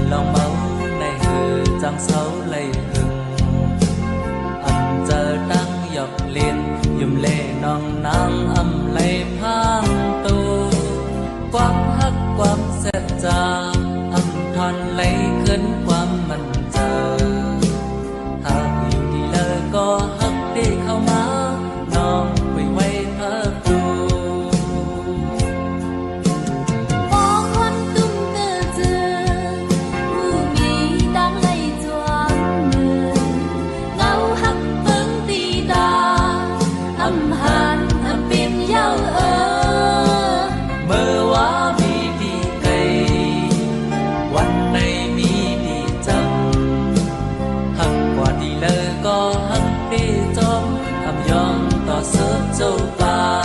lòng máu này hừ chẳng xấu lây hừng ẩn giờ đang dọc liền dùm lệ non nắng âm lây phang tu quang hắc quang xét ra âm thon lấy khấn qua mình giờ hạcอยู่ที่เลยก็ฮักที่เข้ามาน้องคุยไว้เธอดูdâu bàn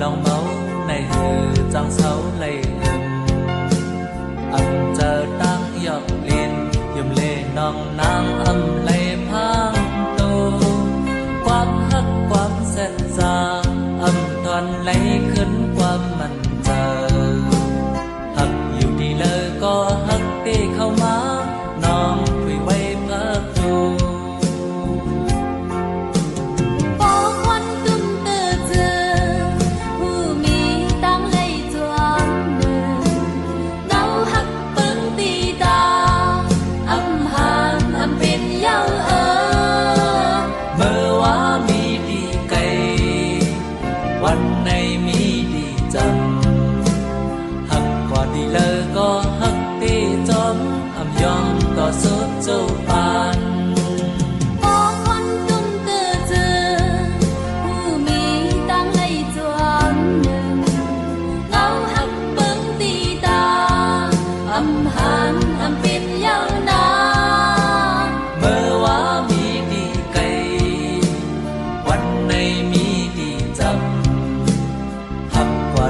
lòng máu này hừ chẳng xấu lây hừng ẩn giờ đang dọc liền dùm lệ non nắng âm lây phang tô quang hắc quang xét ra âm toàn lấy khấn qua mình giờ hắcอยู่ที่เลยก็ฮักที่เข้ามาน้องคุยไว้เพื่อดูวันในมีดีจำหักกว่าดีเลยก็หักที่จมอำยองต่อสุดเจ้าปานพอคนตุ้มเตือเจอผู้มีตั้งให้จวนหนึ่งเงาหักเบิ้งตีตาอำหันอำเป็นยาวนาเมื่อว่ามีดีไกลวันในมีดีจำ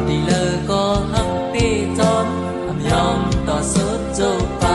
ดีเลยก็ฮักที่จอมอำยอมต่อสุดเจ้าป่า